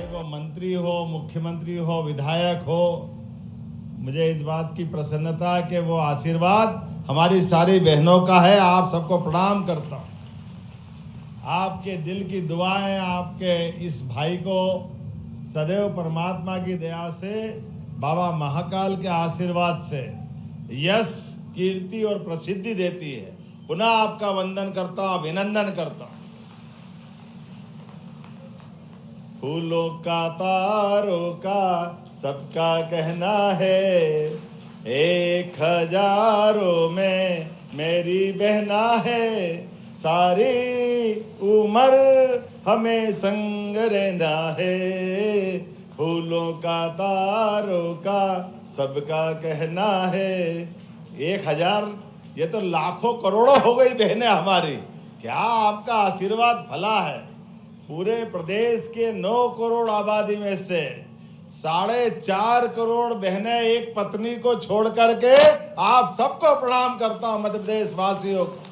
वो मंत्री हो, मुख्यमंत्री हो, विधायक हो, मुझे इस बात की प्रसन्नता है कि वो आशीर्वाद हमारी सारी बहनों का है। आप सबको प्रणाम करता हूँ। आपके दिल की दुआएं, आपके इस भाई को सदैव परमात्मा की दया से, बाबा महाकाल के आशीर्वाद से यश, कीर्ति और प्रसिद्धि देती है। पुनः आपका वंदन करता हूँ, अभिनंदन करता हूँ। फूलों का, तारों का सबका कहना है, 1000 में मेरी बहना है, सारी उम्र हमें संग रहना है। फूलों का, तारों का सबका कहना है। 1000, ये तो लाखों करोड़ों हो गई बहनें हमारी। क्या आपका आशीर्वाद फला है। पूरे प्रदेश के 9 करोड़ आबादी में से 4.5 करोड़ बहनें एक पत्नी को छोड़ करके, आप सबको प्रणाम करता हूं, मध्य प्रदेश वासियों को।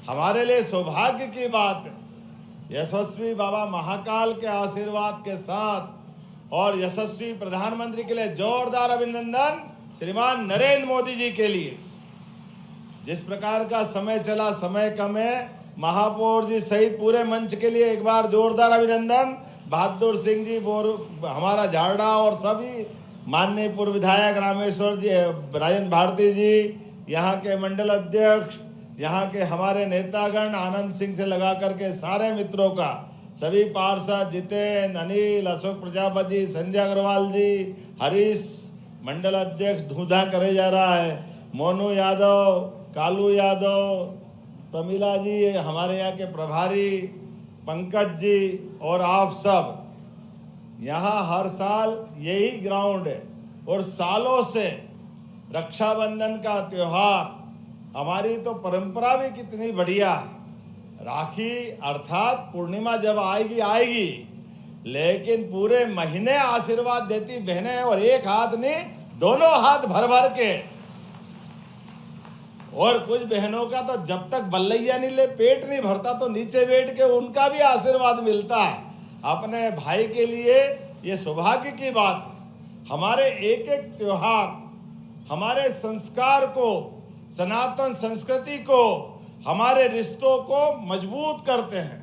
हमारे लिए सौभाग्य की बात है। यशस्वी बाबा महाकाल के आशीर्वाद के साथ और यशस्वी प्रधानमंत्री के लिए जोरदार अभिनंदन श्रीमान नरेंद्र मोदी जी के लिए। जिस प्रकार का समय चला, समय कम है, महापौर जी सहित पूरे मंच के लिए एक बार जोरदार अभिनंदन। बहादुर सिंह जी, हमारा झारडा और सभी माननीय पूर्व विधायक रामेश्वर जी, राजेंद्र भारती जी, यहाँ के मंडल अध्यक्ष, यहाँ के हमारे नेतागण, आनंद सिंह से लगा करके सारे मित्रों का, सभी पार्षद, जितेंद्र, अनिल, अशोक प्रजापति, संजय अग्रवाल जी, हरीश मंडल अध्यक्ष धूधा करे जा रहा है, मोनू यादव, कालू यादव, प्रमिला जी, हमारे यहाँ के प्रभारी पंकज जी, और आप सब। यहाँ हर साल यही ग्राउंड है और सालों से रक्षाबंधन का त्योहार, हमारी तो परंपरा भी कितनी बढ़िया है। राखी अर्थात पूर्णिमा जब आएगी आएगी, लेकिन पूरे महीने आशीर्वाद देती बहनें, और एक हाथ नहीं, दोनों हाथ भर भर के। और कुछ बहनों का तो जब तक बल्लैया नहीं ले पेट नहीं भरता, तो नीचे बैठ के उनका भी आशीर्वाद मिलता है। अपने भाई के लिए ये सौभाग्य की बात है। हमारे एक एक त्योहार हमारे संस्कार को, सनातन संस्कृति को, हमारे रिश्तों को मजबूत करते हैं।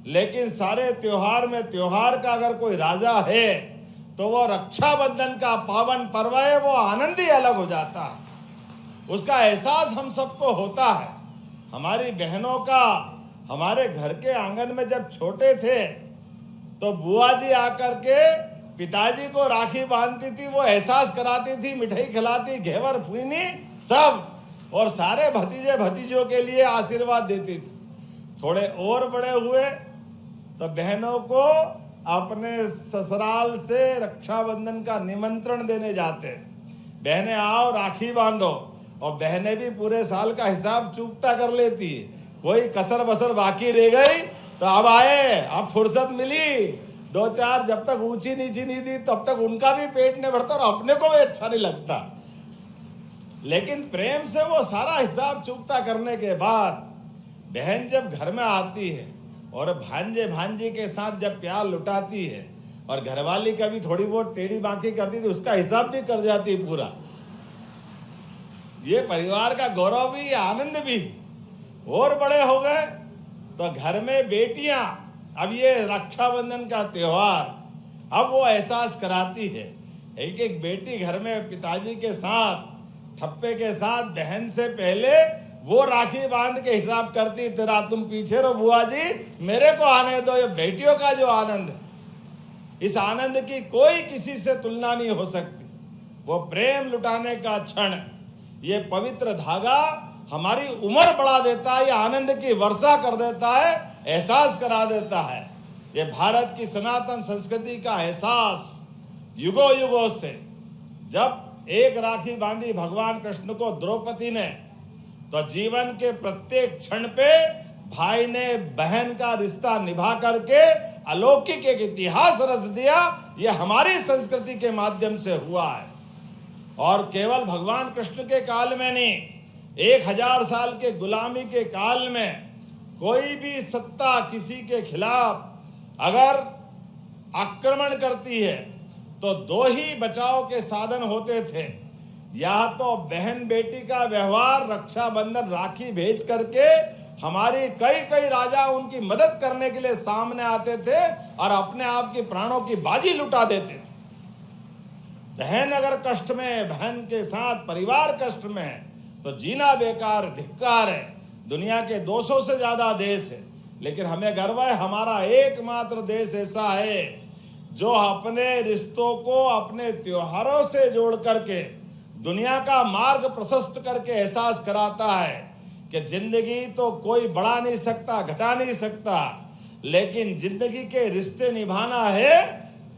लेकिन सारे त्योहार में त्योहार का अगर कोई राजा है तो वो रक्षाबंधन का पावन पर्व है। वो आनंद ही अलग हो जाता है, उसका एहसास हम सबको होता है। हमारी बहनों का, हमारे घर के आंगन में जब छोटे थे तो बुआ जी आकर के पिताजी को राखी बांधती थी, वो एहसास कराती थी, मिठाई खिलाती, घेवर फूनी सब, और सारे भतीजे भतीजों के लिए आशीर्वाद देती थी। थोड़े और बड़े हुए तो बहनों को अपने ससुराल से रक्षाबंधन का निमंत्रण देने जाते। बहनें आओ, राखी बांधो, और बहनें भी पूरे साल का हिसाब चूकता कर लेती है। कोई कसर बसर बाकी रह गई तो अब आए, अब फुर्सत मिली, 2-4 जब तक ऊंची नीची नहीं दी तब तक उनका भी पेट नहीं भरता और अपने को भी अच्छा नहीं लगता। लेकिन प्रेम से वो सारा हिसाब चूकता करने के बाद बहन जब घर में आती है और भांजे भांजी के साथ जब प्यार लुटाती है, और घरवाली का भी थोड़ी बहुत टेढ़ी बाकी करती थी, उसका हिसाब भी कर जाती है पूरा। ये परिवार का गौरव भी, आनंद भी। और बड़े हो गए तो घर में बेटियां, अब ये रक्षाबंधन का त्योहार, अब वो एहसास कराती है। एक एक बेटी घर में पिताजी के साथ, ठप्पे के साथ, बहन से पहले वो राखी बांध के हिसाब करती, तेरा तुम पीछे रहो बुआ जी, मेरे को आने दो। ये बेटियों का जो आनंद है, इस आनंद की कोई किसी से तुलना नहीं हो सकती। वो प्रेम लुटाने का क्षण, ये पवित्र धागा हमारी उम्र बढ़ा देता है, ये आनंद की वर्षा कर देता है, एहसास करा देता है। ये भारत की सनातन संस्कृति का एहसास युगों युगों से, जब एक राखी बांधी भगवान कृष्ण को द्रौपदी ने, तो जीवन के प्रत्येक क्षण पे भाई ने बहन का रिश्ता निभा करके अलौकिक एक इतिहास रच दिया। ये हमारी संस्कृति के माध्यम से हुआ है। और केवल भगवान कृष्ण के काल में नहीं, 1000 साल के गुलामी के काल में कोई भी सत्ता किसी के खिलाफ अगर आक्रमण करती है तो दो ही बचाव के साधन होते थे, या तो बहन बेटी का व्यवहार, रक्षाबंधन, राखी भेज करके हमारी कई कई राजा उनकी मदद करने के लिए सामने आते थे और अपने आप की प्राणों की बाजी लुटा देते थे। बहन अगर कष्ट में, बहन के साथ परिवार कष्ट में है तो जीना बेकार, धिक्कार है। दुनिया के 200 से ज्यादा देश है, लेकिन हमें गर्व है हमारा एकमात्र देश ऐसा है जो अपने रिश्तों को अपने त्योहारों से जोड़ करके दुनिया का मार्ग प्रशस्त करके एहसास कराता है कि जिंदगी तो कोई बढ़ा नहीं सकता, घटा नहीं सकता, लेकिन जिंदगी के रिश्ते निभाना है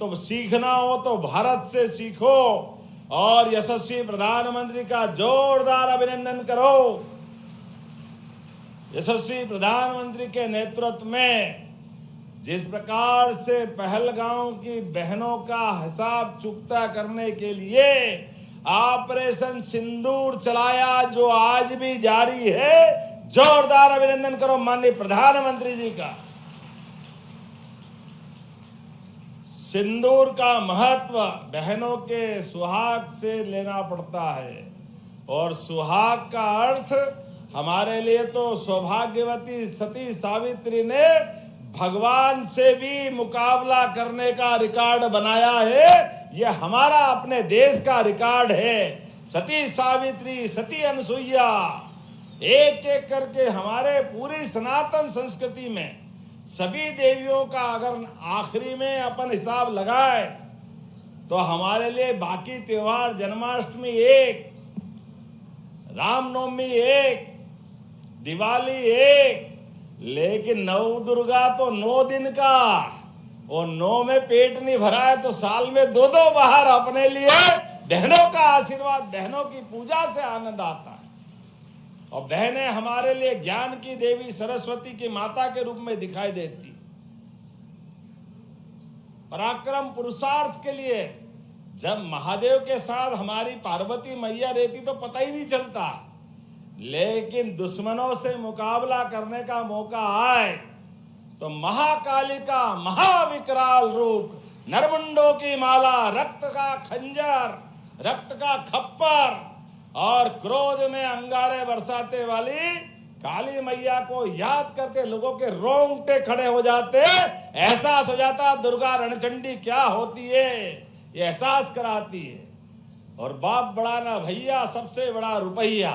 तो सीखना हो तो भारत से सीखो और यशस्वी प्रधानमंत्री का जोरदार अभिनंदन करो। यशस्वी प्रधानमंत्री के नेतृत्व में जिस प्रकार से पहलगांव की बहनों का हिसाब चुकता करने के लिए ऑपरेशन सिंदूर चलाया, जो आज भी जारी है, जोरदार अभिनंदन करो माननीय प्रधानमंत्री जी का। सिंदूर का महत्व बहनों के सुहाग से लेना पड़ता है और सुहाग का अर्थ हमारे लिए तो सौभाग्यवती सती सावित्री ने भगवान से भी मुकाबला करने का रिकॉर्ड बनाया है। यह हमारा अपने देश का रिकॉर्ड है। सती सावित्री, सती अनुसुईया, एक एक करके हमारे पूरी सनातन संस्कृति में सभी देवियों का अगर आखिरी में अपन हिसाब लगाए तो हमारे लिए बाकी त्योहार, जन्माष्टमी एक, रामनवमी एक, दिवाली एक, लेकिन नवदुर्गा तो 9 दिन का, और 9 में पेट नहीं भरा है तो साल में 2-2 बाहर अपने लिए बहनों का आशीर्वाद, बहनों की पूजा से आनंद आता है। और बहनें हमारे लिए ज्ञान की देवी, सरस्वती की माता के रूप में दिखाई देती। पराक्रम पुरुषार्थ के लिए जब महादेव के साथ हमारी पार्वती मैया रहती तो पता ही नहीं चलता, लेकिन दुश्मनों से मुकाबला करने का मौका आए तो महाकाली का महाविकराल रूप, नरमुंडों की माला, रक्त का खंजर, रक्त का खप्पर और क्रोध में अंगारे बरसाते वाली काली मैया को याद करके लोगों के रोंगटे खड़े हो जाते, एहसास हो जाता दुर्गा रणचंडी क्या होती है, ये एहसास कराती है। और बाप बड़ा ना भैया, सबसे बड़ा रुपया।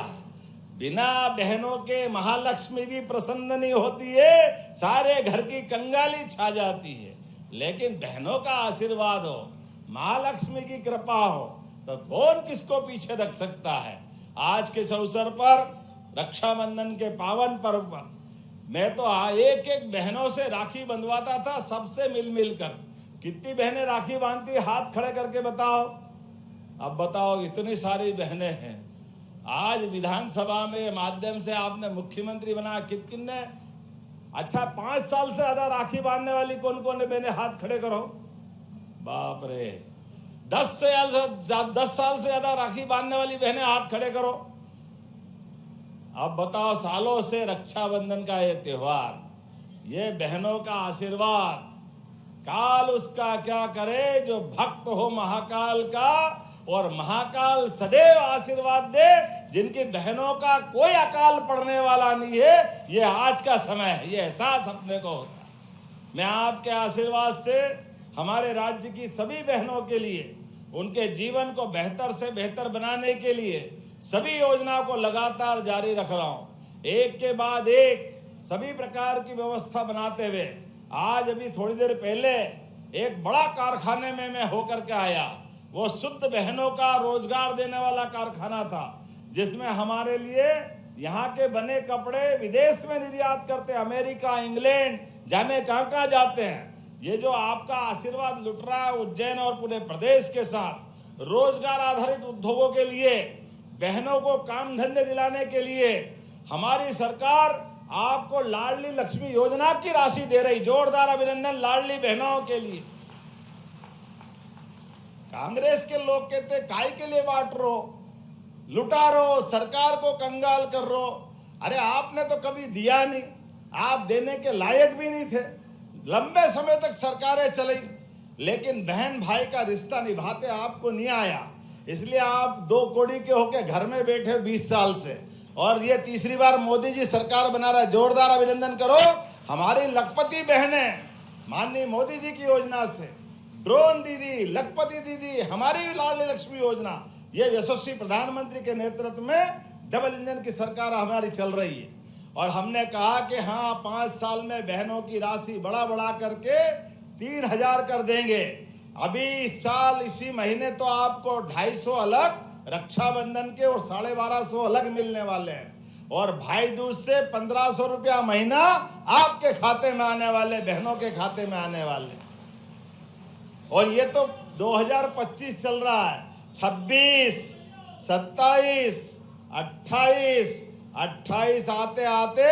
बिना बहनों के महालक्ष्मी भी प्रसन्न नहीं होती है, सारे घर की कंगाली छा जाती है। लेकिन बहनों का आशीर्वाद हो, महालक्ष्मी की कृपा हो तो कौन किसको पीछे रख सकता है। आज के इस अवसर पर, रक्षाबंधन के पावन पर्व पर, मैं तो एक एक बहनों से राखी बंधवाता था, सबसे मिल मिलकर। कितनी बहनें राखी बांधती, हाथ खड़े करके बताओ। अब बताओ, इतनी सारी बहनें हैं। आज विधानसभा में माध्यम से आपने मुख्यमंत्री बना, किन ने, अच्छा 5 साल से ज्यादा राखी बांधने वाली कौन कौन है बहनें, हाथ खड़े करो। बाप रे, 10 साल से ज्यादा राखी बांधने वाली बहनें हाथ खड़े करो। अब बताओ, सालों से रक्षाबंधन का ये त्योहार, ये बहनों का आशीर्वाद, काल उसका क्या करे जो भक्त हो महाकाल का, और महाकाल सदैव आशीर्वाद दे जिनकी बहनों का कोई अकाल पड़ने वाला नहीं है। ये आज का समय है, ये एहसास अपने को होता है। मैं आपके आशीर्वाद से हमारे राज्य की सभी बहनों के लिए, उनके जीवन को बेहतर से बेहतर बनाने के लिए सभी योजनाओं को लगातार जारी रख रहा हूं। एक के बाद एक सभी प्रकार की व्यवस्था बनाते हुए, आज अभी थोड़ी देर पहले एक बड़ा कारखाने में मैं होकर के आया। वो शुद्ध बहनों का रोजगार देने वाला कारखाना था, जिसमें हमारे लिए यहाँ के बने कपड़े विदेश में निर्यात करते, अमेरिका, इंग्लैंड, जाने कहाँ जाते हैं। ये जो आपका आशीर्वाद लुट रहा है उज्जैन और पूरे प्रदेश के साथ, रोजगार आधारित उद्योगों के लिए, बहनों को काम धंधे दिलाने के लिए हमारी सरकार आपको लाडली लक्ष्मी योजना की राशि दे रही। जोरदार अभिनंदन लाडली बहनों के लिए। कांग्रेस के लोग कहते काय के लिए बांट रो, लुटा रो, सरकार को कंगाल कर रो। अरे आपने तो कभी दिया नहीं, आप देने के लायक भी नहीं थे। लंबे समय तक सरकारें चली, लेकिन बहन भाई का रिश्ता निभाते आपको नहीं आया, इसलिए आप दो कोड़ी के होके घर में बैठे 20 साल से, और ये तीसरी बार मोदी जी सरकार बना रहा है। जोरदार अभिनंदन करो हमारी लखपति बहनें, माननीय मोदी जी की योजना से ड्रोन दीदी, लखपति दीदी, हमारी लाडली लक्ष्मी योजना, ये यशस्वी प्रधानमंत्री के नेतृत्व में डबल इंजन की सरकार हमारी चल रही है। और हमने कहा कि हाँ 5 साल में बहनों की राशि बढ़ा करके 3,000 कर देंगे। अभी इस साल इसी महीने तो आपको 250 अलग रक्षाबंधन के और 1250 अलग मिलने वाले हैं, और भाई दूज से 1500 रुपया महीना आपके खाते में आने वाले, बहनों के खाते में आने वाले। और ये तो 2025 चल रहा है, 26, 27, 28 आते आते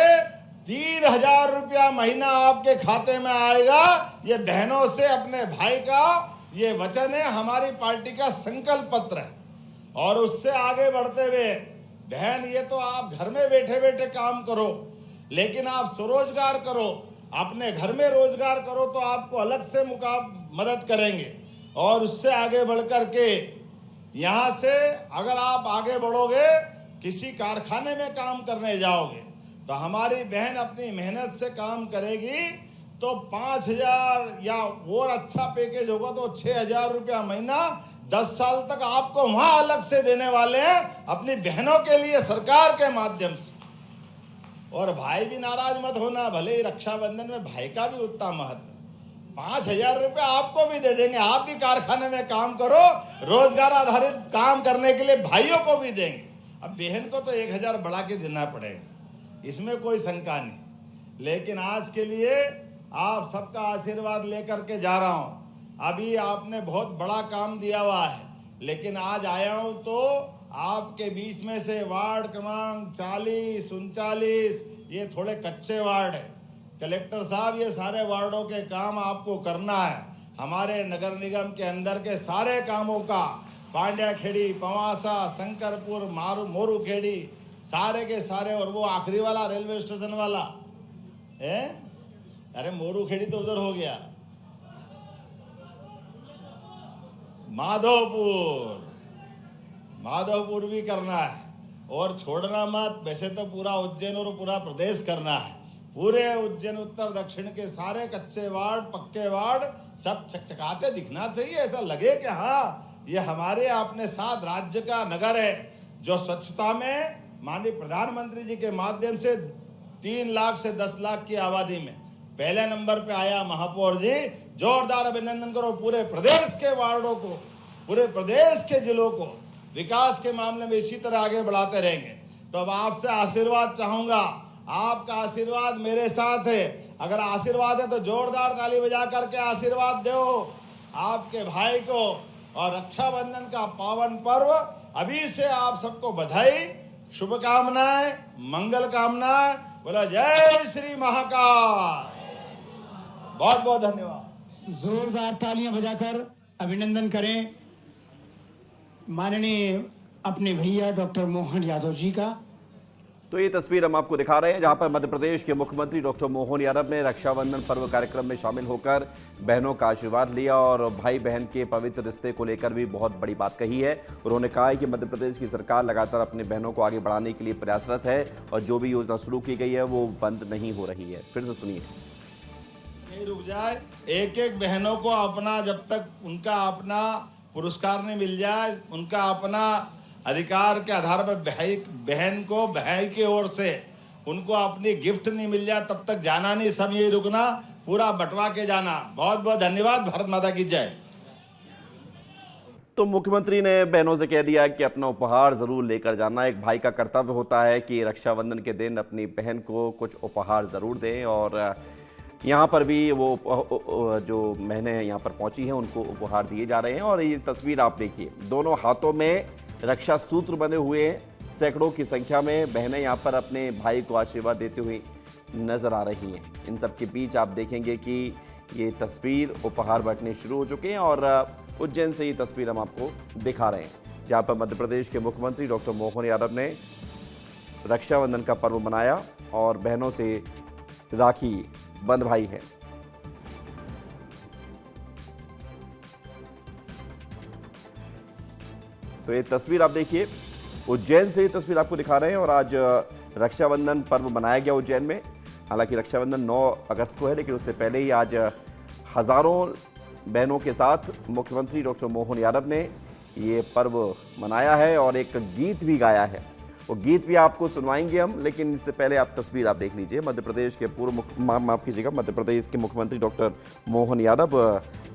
3,000 रुपया महीना आपके खाते में आएगा। ये बहनों से अपने भाई का ये वचन है, हमारी पार्टी का संकल्प पत्र है। और उससे आगे बढ़ते हुए बहन, ये तो आप घर में बैठे बैठे काम करो, लेकिन आप स्वरोजगार करो, अपने घर में रोजगार करो तो आपको अलग से मदद करेंगे। और उससे आगे बढ़कर के यहाँ से अगर आप आगे बढ़ोगे, किसी कारखाने में काम करने जाओगे तो हमारी बहन अपनी मेहनत से काम करेगी तो 5,000 या और अच्छा पैकेज होगा तो 6,000 रुपया महीना 10 साल तक आपको वहां अलग से देने वाले हैं अपनी बहनों के लिए सरकार के माध्यम से। और भाई भी नाराज मत होना, भले ही रक्षाबंधन में भाई का भी उतना महत्व है। 5,000 रुपया आपको भी दे देंगे, आप भी कारखाने में काम करो, रोजगार आधारित काम करने के लिए भाइयों को भी देंगे। अब बहन को तो 1,000 बढ़ा के देना पड़ेगा, इसमें कोई शंका नहीं। लेकिन आज के लिए आप सबका आशीर्वाद लेकर के जा रहा हूं। अभी आपने बहुत बड़ा काम दिया हुआ है, लेकिन आज आया हूं तो आपके बीच में से वार्ड क्रमांक 40, 39 ये थोड़े कच्चे वार्ड है। कलेक्टर साहब, ये सारे वार्डों के काम आपको करना है। हमारे नगर निगम के अंदर के सारे कामों का, पांड्या खेड़ी, पवासा, शंकरपुर, मोरू खेड़ी, सारे के सारे, और वो आखिरी वाला रेलवे स्टेशन वाला है, अरे मोरू खेड़ी तो उधर हो गया, माधवपुर भी करना है। और छोड़ना मत, वैसे तो पूरा उज्जैन और पूरा प्रदेश करना है। पूरे उज्जैन उत्तर दक्षिण के सारे कच्चे वार्ड, पक्के वार्ड सब चकचकाते दिखना चाहिए, ऐसा लगे कि हाँ ये हमारे अपने साथ राज्य का नगर है, जो स्वच्छता में माननीय प्रधानमंत्री जी के माध्यम से 3 लाख से 10 लाख की आबादी में पहले नंबर पे आया महापौर जी। जोरदार अभिनंदन करो पूरे प्रदेश के वार्डों को, पूरे प्रदेश के जिलों को विकास के मामले में इसी तरह आगे बढ़ाते रहेंगे। तो अब आपसे आशीर्वाद चाहूंगा, आपका आशीर्वाद मेरे साथ है। अगर आशीर्वाद है तो जोरदार ताली बजा करके आशीर्वाद दो आपके भाई को। और रक्षाबंधन का पावन पर्व, अभी से आप सबको बधाई, शुभकामनाएं, मंगल कामनाएं। बोला जय श्री महाकाल। बहुत बहुत धन्यवाद। जोरदार तालियां बजाकर अभिनंदन करें माननीय अपने भैया डॉक्टर मोहन यादव जी का। तो ये तस्वीर हम आपको दिखा रहे हैं जहां पर मध्य प्रदेश के मुख्यमंत्री डॉक्टर मोहन यादव ने रक्षाबंधन पर्व कार्यक्रम में शामिल होकर बहनों का आशीर्वाद लिया और भाई बहन के पवित्र रिश्ते को लेकर भी बहुत बड़ी बात कही है। उन्होंने कहा है कि मध्य प्रदेश की सरकार लगातार अपने बहनों को आगे बढ़ाने के लिए प्रयासरत है और जो भी योजना शुरू की गई है वो बंद नहीं हो रही है। फिर से सुनिए। नहीं रुक जाए, एक एक बहनों को अपना, जब तक उनका अपना पुरस्कार नहीं मिल जाए, उनका अपना अधिकार के आधार पर भाई बहन को भाई की ओर से उनको अपनी गिफ्ट नहीं मिल जाए तब तक जाना नहीं, सब यही रुकना, पूरा बंटवा के जाना। बहुत बहुत धन्यवाद। भारत माता की जय। तो मुख्यमंत्री ने बहनों से कह दिया कि अपना उपहार जरूर लेकर जाना। एक भाई का कर्तव्य होता है कि रक्षाबंधन के दिन अपनी बहन को कुछ उपहार जरूर दें और यहाँ पर भी वो जो बहनें यहाँ पर पहुँची हैं उनको उपहार दिए जा रहे हैं। और ये तस्वीर आप देखिए, दोनों हाथों में रक्षा सूत्र बंधे हुए हैं। सैकड़ों की संख्या में बहनें यहाँ पर अपने भाई को आशीर्वाद देते हुए नजर आ रही हैं। इन सब के बीच आप देखेंगे कि ये तस्वीर उपहार बांटने शुरू हो चुके हैं और उज्जैन से ये तस्वीर हम आपको दिखा रहे हैं जहाँ पर मध्य प्रदेश के मुख्यमंत्री डॉक्टर मोहन यादव ने रक्षाबंधन का पर्व मनाया और बहनों से राखी बंधवाई है। तो ये तस्वीर आप देखिए, उज्जैन से ये तस्वीर आपको दिखा रहे हैं। और आज रक्षाबंधन पर्व मनाया गया उज्जैन में। हालांकि रक्षाबंधन 9 अगस्त को है, लेकिन उससे पहले ही आज हज़ारों बहनों के साथ मुख्यमंत्री डॉक्टर मोहन यादव ने ये पर्व मनाया है और एक गीत भी गाया है। वो गीत भी आपको सुनवाएंगे हम, लेकिन इससे पहले आप तस्वीर आप देख लीजिए। मध्य प्रदेश के माफ़ कीजिएगा, मध्य प्रदेश के मुख्यमंत्री डॉक्टर मोहन यादव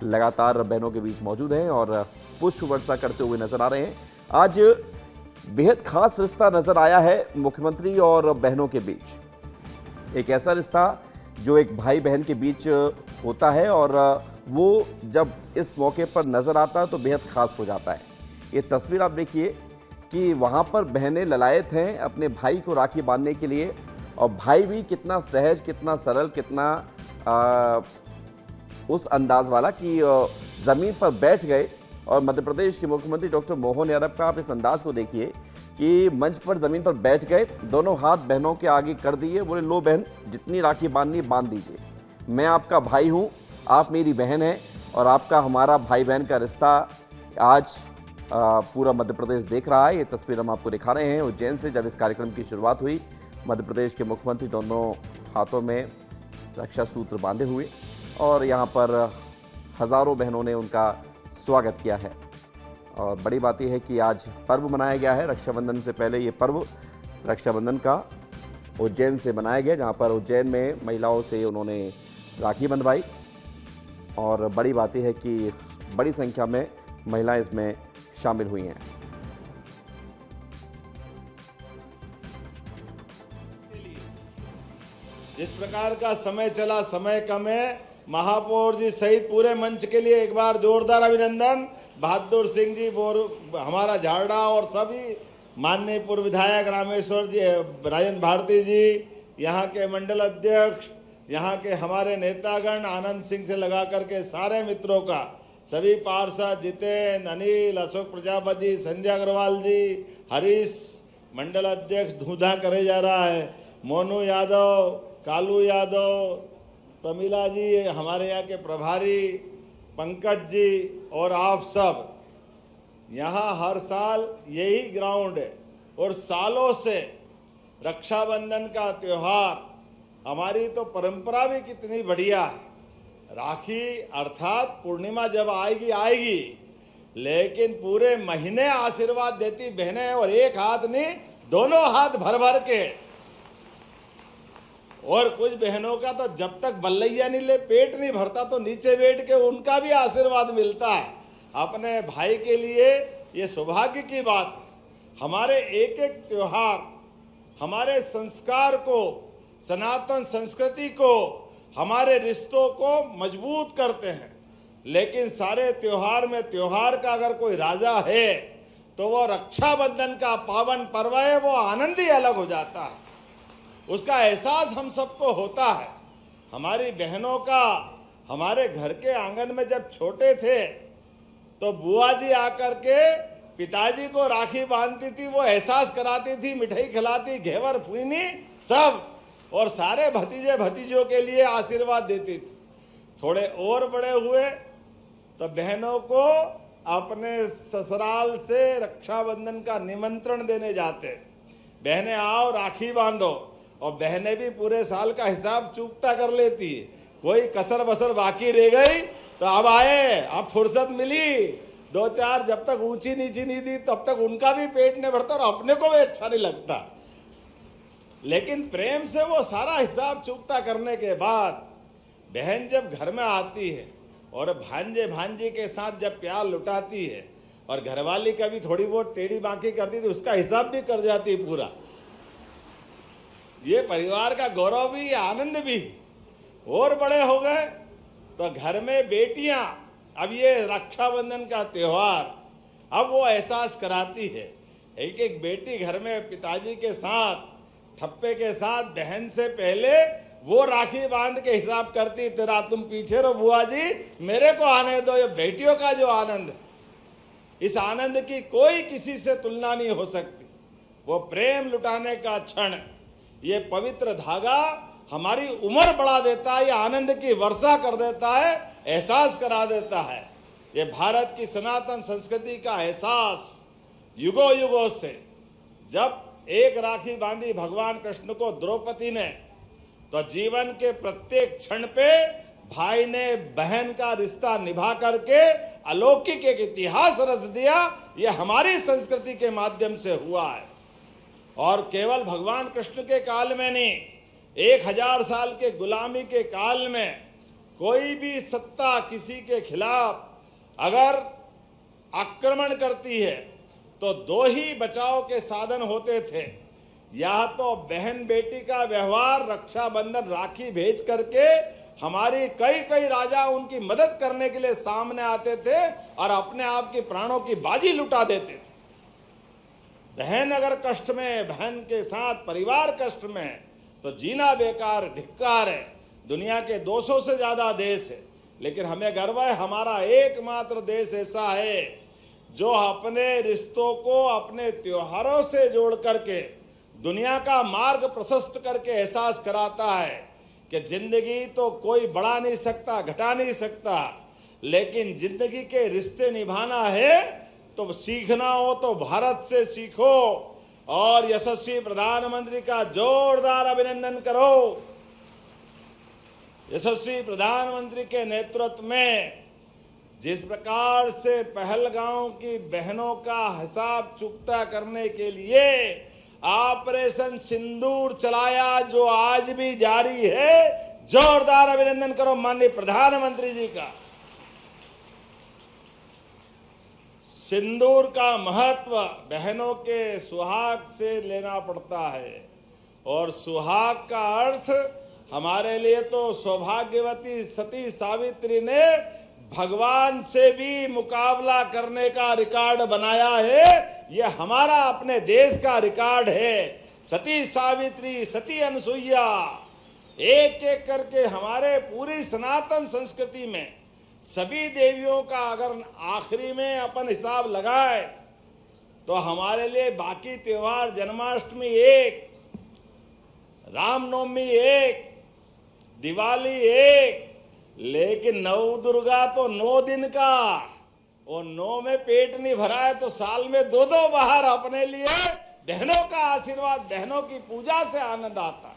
लगातार बहनों के बीच मौजूद हैं और पुष्प वर्षा करते हुए नजर आ रहे हैं। आज बेहद खास रिश्ता नजर आया है मुख्यमंत्री और बहनों के बीच। एक ऐसा रिश्ता जो एक भाई बहन के बीच होता है और वो जब इस मौके पर नजर आता है तो बेहद खास हो जाता है। ये तस्वीर आप देखिए कि वहाँ पर बहनें ललायत हैं अपने भाई को राखी बांधने के लिए, और भाई भी कितना सहज, कितना सरल, कितना उस अंदाज वाला कि ज़मीन पर बैठ गए। और मध्य प्रदेश के मुख्यमंत्री डॉक्टर मोहन यादव का आप इस अंदाज को देखिए कि मंच पर ज़मीन पर बैठ गए, दोनों हाथ बहनों के आगे कर दिए, बोले लो बहन जितनी राखी बांधनी बांध दीजिए, मैं आपका भाई हूँ, आप मेरी बहन हैं, और आपका हमारा भाई बहन का रिश्ता आज पूरा मध्य प्रदेश देख रहा है। ये तस्वीर हम आपको दिखा रहे हैं उज्जैन से, जब इस कार्यक्रम की शुरुआत हुई। मध्य प्रदेश के मुख्यमंत्री दोनों हाथों में रक्षा सूत्र बांधे हुए और यहाँ पर हज़ारों बहनों ने उनका स्वागत किया है। और बड़ी बात यह है कि आज पर्व मनाया गया है रक्षाबंधन से पहले। ये पर्व रक्षाबंधन का उज्जैन से मनाया गया, जहाँ पर उज्जैन में महिलाओं से उन्होंने राखी बंधवाई। और बड़ी बात यह है कि बड़ी संख्या में महिलाएं इसमें शामिल हुई हैं। जिस प्रकार का समय चला, समय कम है, महापौर जी सहित पूरे मंच के लिए एक बार जोरदार अभिनंदन। बहादुर सिंह जी, हमारा झारडा और सभी माननीय पूर्व विधायक रामेश्वर जी, राजेंद्र भारती जी, यहाँ के मंडल अध्यक्ष, यहाँ के हमारे नेतागण, आनंद सिंह से लगा करके सारे मित्रों का, सभी पार्षद, जितेंद्र, अनिल, अशोक प्रजापति, संजय अग्रवाल जी, हरीश मंडल अध्यक्ष धूधा करे जा रहा है, मोनू यादव, कालू यादव, प्रमिला जी, हमारे यहाँ के प्रभारी पंकज जी, और आप सब। यहाँ हर साल यही ग्राउंड है और सालों से रक्षाबंधन का त्यौहार, हमारी तो परंपरा भी कितनी बढ़िया है। राखी अर्थात पूर्णिमा जब आएगी आएगी, लेकिन पूरे महीने आशीर्वाद देती बहनें, और एक हाथ नहीं दोनों हाथ भर भर के। और कुछ बहनों का तो जब तक बल्लैया नहीं ले पेट नहीं भरता, तो नीचे बैठ के उनका भी आशीर्वाद मिलता है। अपने भाई के लिए ये सौभाग्य की बात है। हमारे एक एक त्योहार हमारे संस्कार को, सनातन संस्कृति को, हमारे रिश्तों को मजबूत करते हैं। लेकिन सारे त्योहार में त्योहार का अगर कोई राजा है तो वो रक्षाबंधन का पावन पर्व है। वो आनंद ही अलग हो जाता है, उसका एहसास हम सबको होता है। हमारी बहनों का, हमारे घर के आंगन में जब छोटे थे तो बुआ जी आकर के पिताजी को राखी बांधती थी, वो एहसास कराती थी, मिठाई खिलाती, घेवर फूनी सब, और सारे भतीजे भतीजों के लिए आशीर्वाद देती थी। थोड़े और बड़े हुए तो बहनों को अपने ससुराल से रक्षाबंधन का निमंत्रण देने जाते, बहनें आओ राखी बांधो, और बहनें भी पूरे साल का हिसाब चूकता कर लेती है। कोई कसर बसर बाकी रह गई तो अब आए, अब फुर्सत मिली, दो चार जब तक ऊंची नीची नहीं दी तब तक उनका भी पेट नहीं भरता और अपने को भी अच्छा नहीं लगता। लेकिन प्रेम से वो सारा हिसाब चुकता करने के बाद बहन जब घर में आती है और भांजे भांजी के साथ जब प्यार लुटाती है, और घरवाली का भी थोड़ी बहुत टेढ़ी बाकी करती थी, उसका हिसाब भी कर जाती पूरा। ये परिवार का गौरव भी, आनंद भी। और बड़े हो गए तो घर में बेटियां, अब ये रक्षाबंधन का त्योहार अब वो एहसास कराती है। एक एक बेटी घर में पिताजी के साथ, ठप्पे के साथ, बहन से पहले वो राखी बांध के हिसाब करती, तेरा तुम पीछे रहो बुआ जी, मेरे को आने दो। ये बेटियों का जो आनंद है, इस आनंद की कोई किसी से तुलना नहीं हो सकती। वो प्रेम लुटाने का क्षण, ये पवित्र धागा हमारी उम्र बढ़ा देता है, ये आनंद की वर्षा कर देता है, एहसास करा देता है। ये भारत की सनातन संस्कृति का एहसास युगों युगों से जब एक राखी बांधी भगवान कृष्ण को द्रौपदी ने, तो जीवन के प्रत्येक क्षण पे भाई ने बहन का रिश्ता निभा करके अलौकिक एक इतिहास रच दिया। ये हमारी संस्कृति के माध्यम से हुआ है। और केवल भगवान कृष्ण के काल में नहीं, 1000 साल के गुलामी के काल में कोई भी सत्ता किसी के खिलाफ अगर आक्रमण करती है तो दो ही बचाव के साधन होते थे, या तो बहन बेटी का व्यवहार, रक्षाबंधन, राखी भेज करके हमारी कई राजा उनकी मदद करने के लिए सामने आते थे और अपने आप की प्राणों की बाजी लुटा देते थे। बहन अगर कष्ट में, बहन के साथ परिवार कष्ट में, तो जीना बेकार, धिक्कार है। दुनिया के 200 से ज्यादा देश है, लेकिन हमें गर्व है हमारा एकमात्र देश ऐसा है जो अपने रिश्तों को अपने त्योहारों से जोड़ करके दुनिया का मार्ग प्रशस्त करके एहसास कराता है कि जिंदगी तो कोई बढ़ा नहीं सकता, घटा नहीं सकता, लेकिन जिंदगी के रिश्ते निभाना है तो सीखना हो तो भारत से सीखो। और यशस्वी प्रधानमंत्री का जोरदार अभिनंदन करो। यशस्वी प्रधानमंत्री के नेतृत्व में जिस प्रकार से पहलगांव की बहनों का हिसाब चुकता करने के लिए ऑपरेशन सिंदूर चलाया, जो आज भी जारी है, जोरदार अभिनंदन करो माननीय प्रधानमंत्री जी का। सिंदूर का महत्व बहनों के सुहाग से लेना पड़ता है, और सुहाग का अर्थ हमारे लिए तो सौभाग्यवती सती सावित्री ने भगवान से भी मुकाबला करने का रिकॉर्ड बनाया है। यह हमारा अपने देश का रिकॉर्ड है। सती सावित्री, सती अनुसुईया, एक एक करके हमारे पूरी सनातन संस्कृति में सभी देवियों का अगर आखिरी में अपन हिसाब लगाए तो हमारे लिए बाकी त्योहार, जन्माष्टमी एक, रामनवमी एक, दिवाली एक, लेकिन नव दुर्गा तो 9 दिन का, और 9 में पेट नहीं भरा है तो साल में 2 बाहर अपने लिए बहनों का आशीर्वाद, बहनों की पूजा से आनंद आता है।